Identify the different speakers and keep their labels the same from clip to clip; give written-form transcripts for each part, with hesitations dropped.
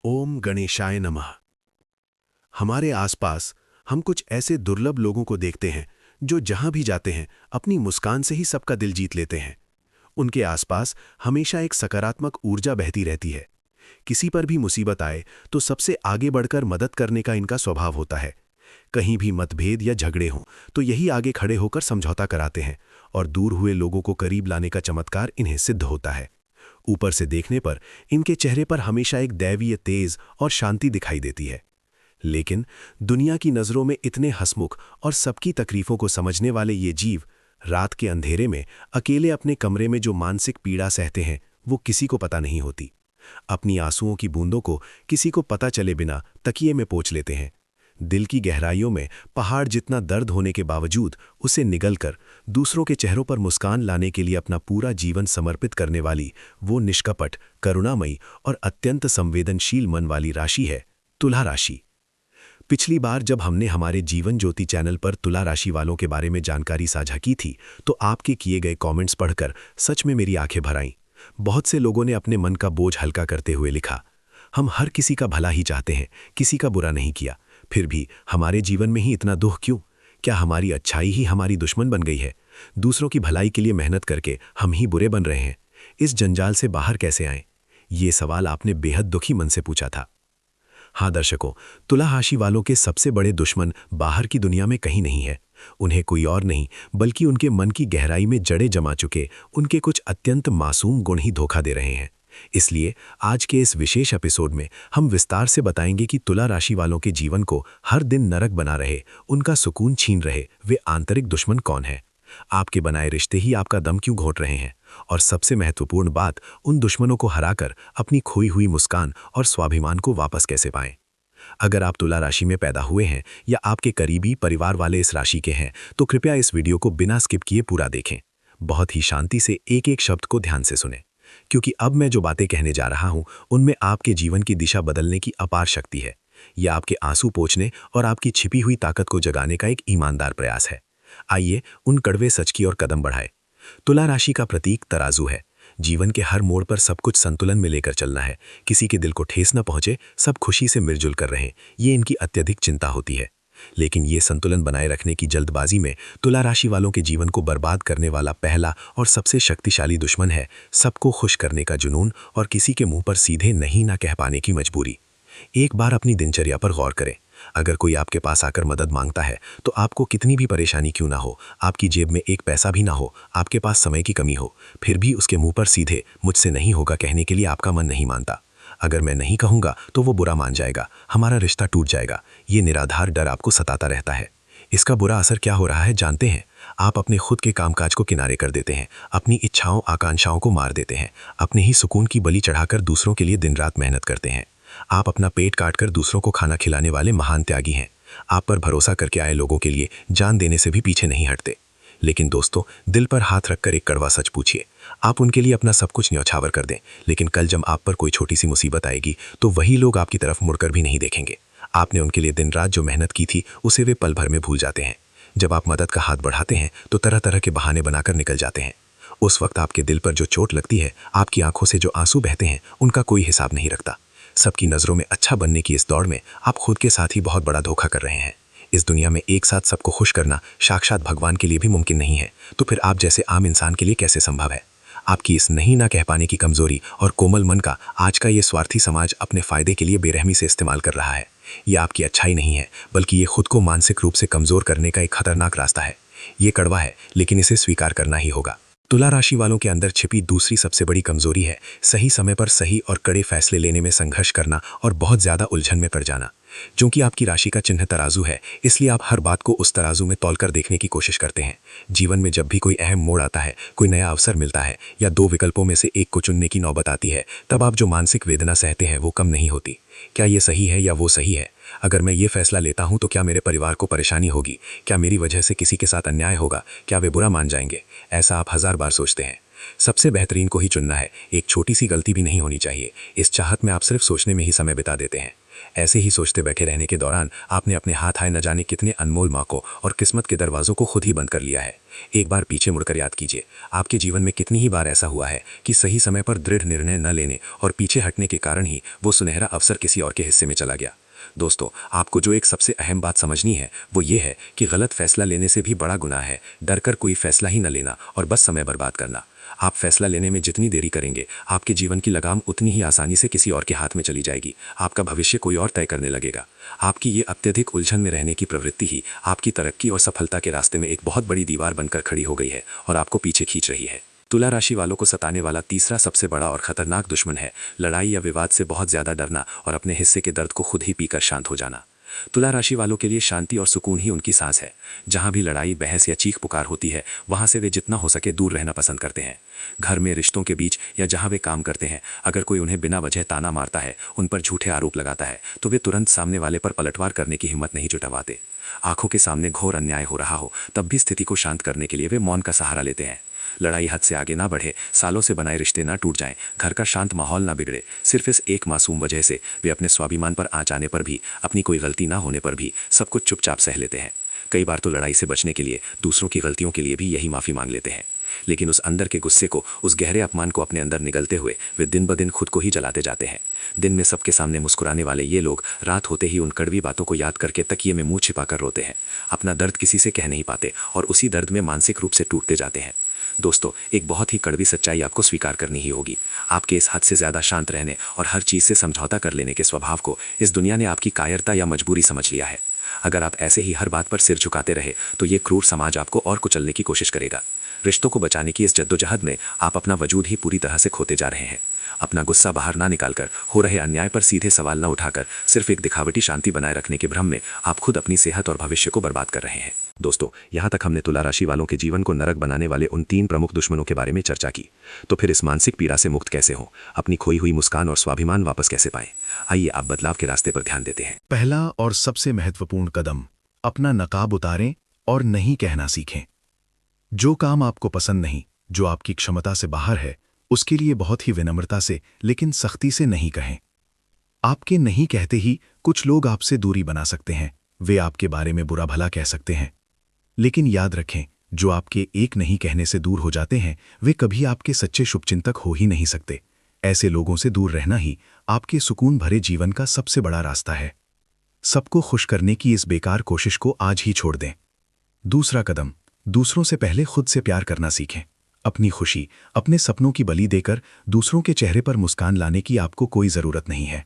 Speaker 1: ओम गणेशाय नमः। हमारे आसपास हम कुछ ऐसे दुर्लभ लोगों को देखते हैं जो जहां भी जाते हैं अपनी मुस्कान से ही सबका दिल जीत लेते हैं। उनके आसपास हमेशा एक सकारात्मक ऊर्जा बहती रहती है। किसी पर भी मुसीबत आए तो सबसे आगे बढ़कर मदद करने का इनका स्वभाव होता है। कहीं भी मतभेद या झगड़े हों तो यही आगे खड़े होकर समझौता कराते हैं और दूर हुए लोगों को करीब लाने का चमत्कार इन्हें सिद्ध होता है। ऊपर से देखने पर इनके चेहरे पर हमेशा एक दैवीय तेज और शांति दिखाई देती है। लेकिन दुनिया की नज़रों में इतने हंसमुख और सबकी तकलीफों को समझने वाले ये जीव रात के अंधेरे में अकेले अपने कमरे में जो मानसिक पीड़ा सहते हैं वो किसी को पता नहीं होती। अपनी आंसुओं की बूंदों को किसी को पता चले बिना तकिए में पोंछ लेते हैं। दिल की गहराइयों में पहाड़ जितना दर्द होने के बावजूद उसे निगलकर दूसरों के चेहरों पर मुस्कान लाने के लिए अपना पूरा जीवन समर्पित करने वाली वो निष्कपट, करुणामयी और अत्यंत संवेदनशील मन वाली राशि है तुला राशि। पिछली बार जब हमने हमारे जीवन ज्योति चैनल पर तुला राशि वालों के बारे में जानकारी साझा की थी तो आपके किए गए कमेंट्स पढ़कर सच में मेरी आंखें भर आईं। बहुत से लोगों ने अपने मन का बोझ हल्का करते हुए लिखा, हम हर किसी का भला ही चाहते हैं, किसी का बुरा नहीं किया, फिर भी हमारे जीवन में ही इतना दुख क्यों? क्या हमारी अच्छाई ही हमारी दुश्मन बन गई है? दूसरों की भलाई के लिए मेहनत करके हम ही बुरे बन रहे हैं। इस जंजाल से बाहर कैसे आएं? ये सवाल आपने बेहद दुखी मन से पूछा था। हाँ दर्शकों, तुला राशि वालों के सबसे बड़े दुश्मन बाहर की दुनिया में कहीं नहीं है। उन्हें कोई और नहीं बल्कि उनके मन की गहराई में जड़े जमा चुके उनके कुछ अत्यंत मासूम गुण ही धोखा दे रहे हैं। इसलिए आज के इस विशेष एपिसोड में हम विस्तार से बताएंगे कि तुला राशि वालों के जीवन को हर दिन नरक बना रहे, उनका सुकून छीन रहे वे आंतरिक दुश्मन कौन है, आपके बनाए रिश्ते ही आपका दम क्यों घोंट रहे हैं, और सबसे महत्वपूर्ण बात, उन दुश्मनों को हराकर अपनी खोई हुई मुस्कान और स्वाभिमान को वापस कैसे पाएं। अगर आप तुला राशि में पैदा हुए हैं या आपके करीबी परिवार वाले इस राशि के हैं तो कृपया इस वीडियो को बिना स्किप किए पूरा देखें। बहुत ही शांति से एक एक शब्द को ध्यान से सुनें, क्योंकि अब मैं जो बातें कहने जा रहा हूं उनमें आपके जीवन की दिशा बदलने की अपार शक्ति है। यह आपके आंसू पोंछने और आपकी छिपी हुई ताकत को जगाने का एक ईमानदार प्रयास है। आइए उन कड़वे सच की ओर कदम बढ़ाएं। तुला राशि का प्रतीक तराजू है। जीवन के हर मोड़ पर सब कुछ संतुलन में लेकर चलना है, किसी के दिल को ठेस न पहुंचे, सब खुशी से मिलजुल कर रहें, ये इनकी अत्यधिक चिंता होती है। लेकिन ये संतुलन बनाए रखने की जल्दबाजी में तुला राशि वालों के जीवन को बर्बाद करने वाला पहला और सबसे शक्तिशाली दुश्मन है सबको खुश करने का जुनून और किसी के मुंह पर सीधे नहीं ना कह पाने की मजबूरी। एक बार अपनी दिनचर्या पर गौर करें। अगर कोई आपके पास आकर मदद मांगता है तो आपको कितनी भी परेशानी क्यों ना हो, आपकी जेब में एक पैसा भी ना हो, आपके पास समय की कमी हो, फिर भी उसके मुंह पर सीधे मुझसे नहीं होगा कहने के लिए आपका मन नहीं मानता। अगर मैं नहीं कहूँगा तो वो बुरा मान जाएगा, हमारा रिश्ता टूट जाएगा, ये निराधार डर आपको सताता रहता है। इसका बुरा असर क्या हो रहा है जानते हैं? आप अपने खुद के कामकाज को किनारे कर देते हैं, अपनी इच्छाओं आकांक्षाओं को मार देते हैं, अपने ही सुकून की बलि चढ़ाकर दूसरों के लिए दिन रात मेहनत करते हैं। आप अपना पेट काटकर दूसरों को खाना खिलाने वाले महान त्यागी हैं। आप पर भरोसा करके आए लोगों के लिए जान देने से भी पीछे नहीं हटते। लेकिन दोस्तों, दिल पर हाथ रखकर एक कड़वा सच पूछिए, आप उनके लिए अपना सब कुछ न्यौछावर कर दें, लेकिन कल जब आप पर कोई छोटी सी मुसीबत आएगी तो वही लोग आपकी तरफ मुड़कर भी नहीं देखेंगे। आपने उनके लिए दिन रात जो मेहनत की थी उसे वे पल भर में भूल जाते हैं। जब आप मदद का हाथ बढ़ाते हैं तो तरह तरह के बहाने बनाकर निकल जाते हैं। उस वक्त आपके दिल पर जो चोट लगती है, आपकी आंखों से जो आंसू बहते हैं, उनका कोई हिसाब नहीं रखता। सबकी नज़रों में अच्छा बनने की इस दौड़ में आप खुद के साथ ही बहुत बड़ा धोखा कर रहे हैं। इस दुनिया में एक साथ सबको खुश करना साक्षात भगवान के लिए भी मुमकिन नहीं है, तो फिर आप जैसे आम इंसान के लिए कैसे संभव है? आपकी इस नहीं ना कह पाने की कमजोरी और कोमल मन का आज का ये स्वार्थी समाज अपने फायदे के लिए बेरहमी से इस्तेमाल कर रहा है। ये आपकी अच्छाई नहीं है, बल्कि ये खुद को मानसिक रूप से कमजोर करने का एक खतरनाक रास्ता है। ये कड़वा है, लेकिन इसे स्वीकार करना ही होगा। तुला राशि वालों के अंदर छिपी दूसरी सबसे बड़ी कमजोरी है सही समय पर सही और कड़े फैसले लेने में संघर्ष करना और बहुत ज्यादा उलझन में पड़ जाना। क्योंकि आपकी राशि का चिन्ह तराजू है, इसलिए आप हर बात को उस तराजू में तौलकर देखने की कोशिश करते हैं। जीवन में जब भी कोई अहम मोड़ आता है, कोई नया अवसर मिलता है या दो विकल्पों में से एक को चुनने की नौबत आती है, तब आप जो मानसिक वेदना सहते हैं वो कम नहीं होती। क्या ये सही है या वो सही है? अगर मैं ये फैसला लेता हूं तो क्या मेरे परिवार को परेशानी होगी? क्या मेरी वजह से किसी के साथ अन्याय होगा? क्या वे बुरा मान जाएंगे? ऐसा आप हजार बार सोचते हैं। सबसे बेहतरीन को ही चुनना है, एक छोटी सी गलती भी नहीं होनी चाहिए। इस चाहत में आप सिर्फ सोचने में ही समय बिता देते हैं।
Speaker 2: ऐसे ही सोचते बैठे रहने के दौरान आपने अपने हाथ आए न जाने कितने अनमोल मौकों और किस्मत के दरवाजों को खुद ही बंद कर लिया है। एक बार पीछे मुड़कर याद कीजिए, आपके जीवन में कितनी ही बार ऐसा हुआ है कि सही समय पर दृढ़ निर्णय न लेने और पीछे हटने के कारण ही वो सुनहरा अवसर किसी और के हिस्से में चला गया। दोस्तों, आपको जो एक सबसे अहम बात समझनी है वो ये है कि गलत फैसला लेने से भी बड़ा गुनाह है डर कर कोई फैसला ही न लेना और बस समय बर्बाद करना। आप फैसला लेने में जितनी देरी करेंगे, आपके जीवन की लगाम उतनी ही आसानी से किसी और के हाथ में चली जाएगी। आपका भविष्य कोई और तय करने लगेगा। आपकी ये अत्यधिक उलझन में रहने की प्रवृत्ति ही आपकी तरक्की और सफलता के रास्ते में एक बहुत बड़ी दीवार बनकर खड़ी हो गई है और आपको पीछे खींच रही है। तुला राशि वालों को सताने वाला तीसरा सबसे बड़ा और खतरनाक दुश्मन है लड़ाई या विवाद से बहुत ज्यादा डरना और अपने हिस्से के दर्द को खुद ही पीकर शांत हो जाना। तुला राशि वालों के लिए शांति और सुकून ही उनकी सांस है। जहां भी लड़ाई, बहस या चीख पुकार होती है, वहां से वे जितना हो सके दूर रहना पसंद करते हैं। घर में, रिश्तों के बीच या जहां वे काम करते हैं, अगर कोई उन्हें बिना वजह ताना मारता है, उन पर झूठे आरोप लगाता है, तो वे तुरंत सामने वाले पर पलटवार करने की हिम्मत नहीं जुटावाते। आंखों के सामने घोर अन्याय हो रहा हो तब भी स्थिति को शांत करने के लिए वे मौन का सहारा लेते हैं। लड़ाई हद से आगे ना बढ़े, सालों से बनाए रिश्ते ना टूट जाएं, घर का शांत माहौल ना बिगड़े, सिर्फ इस एक मासूम वजह से वे अपने स्वाभिमान पर आँच आने पर भी, अपनी कोई गलती ना होने पर भी सब कुछ चुपचाप सह लेते हैं। कई बार तो लड़ाई से बचने के लिए दूसरों की गलतियों के लिए भी यही माफ़ी मांग लेते हैं, लेकिन उस अंदर के गुस्से को, उस गहरे अपमान को अपने अंदर निगलते हुए वे दिन ब दिन खुद को ही जलाते जाते हैं। दिन में सबके सामने मुस्कुराने वाले ये लोग रात होते ही उन कड़वी बातों को याद करके तकिए में मुंह छिपाकर रोते हैं। अपना दर्द किसी से कह नहीं पाते और उसी दर्द में मानसिक रूप से टूटते जाते हैं। दोस्तों, एक बहुत ही कड़वी सच्चाई आपको स्वीकार करनी ही होगी। आपके इस हद से ज़्यादा शांत रहने और हर चीज़ से समझौता कर लेने के स्वभाव को इस दुनिया ने आपकी कायरता या मजबूरी समझ लिया है। अगर आप ऐसे ही हर बात पर सिर झुकाते रहे तो ये क्रूर समाज आपको और कुचलने की कोशिश करेगा। रिश्तों को बचाने की इस जद्दोजहद में आप अपना वजूद ही पूरी तरह से खोते जा रहे हैं। अपना गुस्सा बाहर ना निकालकर, हो रहे अन्याय पर सीधे सवाल न उठाकर, सिर्फ एक दिखावटी शांति बनाए रखने के भ्रम में आप खुद अपनी सेहत और भविष्य को बर्बाद कर रहे हैं। दोस्तों, यहाँ तक हमने तुला राशि वालों के जीवन को नरक बनाने वाले उन 3 प्रमुख दुश्मनों के बारे में चर्चा की। तो फिर इस मानसिक पीड़ा से मुक्त कैसे हों, अपनी खोई हुई मुस्कान और स्वाभिमान वापस कैसे पाएं? आइए आप बदलाव के रास्ते पर ध्यान देते हैं।
Speaker 1: पहला और सबसे महत्वपूर्ण कदम, अपना नकाब उतारें और नहीं कहना सीखें। जो काम आपको पसंद नहीं, जो आपकी क्षमता से बाहर है, उसके लिए बहुत ही विनम्रता से लेकिन सख्ती से नहीं कहें। आपके नहीं कहते ही कुछ लोग आपसे दूरी बना सकते हैं। वे आपके बारे में बुरा भला कह सकते हैं, लेकिन याद रखें, जो आपके एक नहीं कहने से दूर हो जाते हैं, वे कभी आपके सच्चे शुभचिंतक हो ही नहीं सकते। ऐसे लोगों से दूर रहना ही आपके सुकून भरे जीवन का सबसे बड़ा रास्ता है। सबको खुश करने की इस बेकार कोशिश को आज ही छोड़ दें। दूसरा कदम, दूसरों से पहले खुद से प्यार करना सीखें। अपनी खुशी, अपने सपनों की बलि देकर दूसरों के चेहरे पर मुस्कान लाने की आपको कोई जरूरत नहीं है।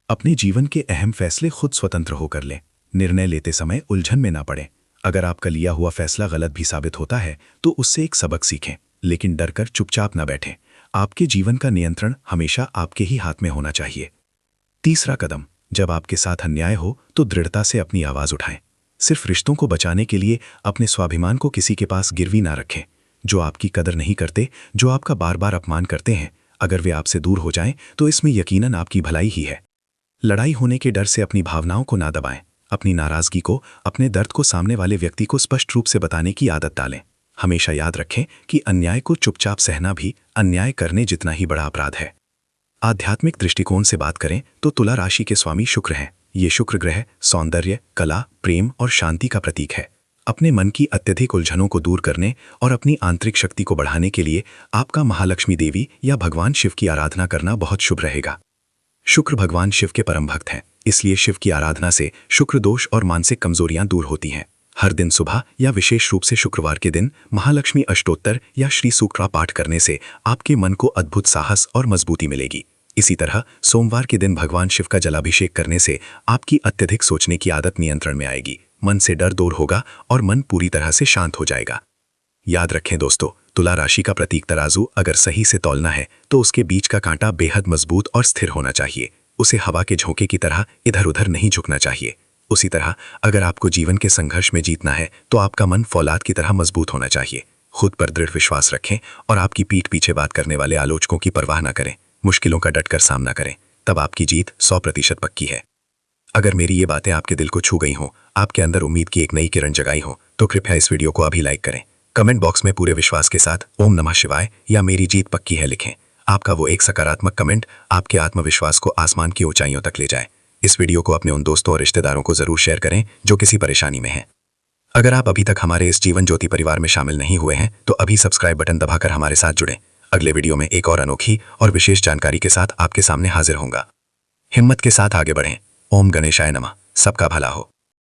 Speaker 1: अपने जीवन के अहम फैसले खुद स्वतंत्र होकर लें। निर्णय लेते समय उलझन में ना पड़ें। अगर आपका लिया हुआ फैसला गलत भी साबित होता है तो उससे एक सबक सीखें, लेकिन डरकर चुपचाप ना बैठें। आपके जीवन का नियंत्रण हमेशा आपके ही हाथ में होना चाहिए। तीसरा कदम, जब आपके साथ अन्याय हो तो दृढ़ता से अपनी आवाज उठाएं। सिर्फ रिश्तों को बचाने के लिए अपने स्वाभिमान को किसी के पास गिरवी ना रखें। जो आपकी कदर नहीं करते, जो आपका बार बार अपमान करते हैं, अगर वे आपसे दूर हो जाएं तो इसमें यकीनन आपकी भलाई ही है। लड़ाई होने के डर से अपनी भावनाओं को ना दबाएं। अपनी नाराजगी को, अपने दर्द को सामने वाले व्यक्ति को स्पष्ट रूप से बताने की आदत डालें। हमेशा याद रखें कि अन्याय को चुपचाप सहना भी अन्याय करने जितना ही बड़ा अपराध है। आध्यात्मिक दृष्टिकोण से बात करें तो तुला राशि के स्वामी शुक्र हैं। ये शुक्र ग्रह सौंदर्य, कला, प्रेम और शांति का प्रतीक है। अपने मन की अत्यधिक उलझनों को दूर करने और अपनी आंतरिक शक्ति को बढ़ाने के लिए आपका महालक्ष्मी देवी या भगवान शिव की आराधना करना बहुत शुभ रहेगा। शुक्र भगवान शिव के परम भक्त हैं, इसलिए शिव की आराधना से शुक्र दोष और मानसिक कमजोरियां दूर होती हैं। हर दिन सुबह या विशेष रूप से शुक्रवार के दिन महालक्ष्मी अष्टोत्तर या श्री सूक्त का पाठ करने से आपके मन को अद्भुत साहस और मजबूती मिलेगी। इसी तरह सोमवार के दिन भगवान शिव का जलाभिषेक करने से आपकी अत्यधिक सोचने की आदत नियंत्रण में आएगी। मन से डर दूर होगा और मन पूरी तरह से शांत हो जाएगा। याद रखें दोस्तों, तुला राशि का प्रतीक तराजू अगर सही से तौलना है तो उसके बीच का कांटा बेहद मजबूत और स्थिर होना चाहिए। उसे हवा के झोंके की तरह इधर उधर नहीं झुकना चाहिए। उसी तरह अगर आपको जीवन के संघर्ष में जीतना है तो आपका मन फौलाद की तरह मजबूत होना चाहिए। खुद पर दृढ़ विश्वास रखें और आपकी पीठ पीछे बात करने वाले आलोचकों की परवाह न करें। मुश्किलों का डटकर सामना करें, तब आपकी जीत 100% पक्की है। अगर मेरी ये बातें आपके दिल को छू गई हों, आपके अंदर उम्मीद की एक नई किरण जगाई हो, तो कृपया इस वीडियो को अभी लाइक करें। कमेंट बॉक्स में पूरे विश्वास के साथ ओम नमः शिवाय या मेरी जीत पक्की है लिखें। आपका वो एक सकारात्मक कमेंट आपके आत्मविश्वास को आसमान की ऊंचाइयों तक ले जाए।
Speaker 2: इस वीडियो को अपने उन दोस्तों और रिश्तेदारों को जरूर शेयर करें जो किसी परेशानी में हैं। अगर आप अभी तक हमारे इस जीवन ज्योति परिवार में शामिल नहीं हुए हैं तो अभी सब्सक्राइब बटन दबाकर हमारे साथ जुड़ें। अगले वीडियो में एक और अनोखी और विशेष जानकारी के साथ आपके सामने हाजिर होऊंगा। हिम्मत के साथ आगे बढ़ें। ओम गणेशाय नमः। सबका भला हो।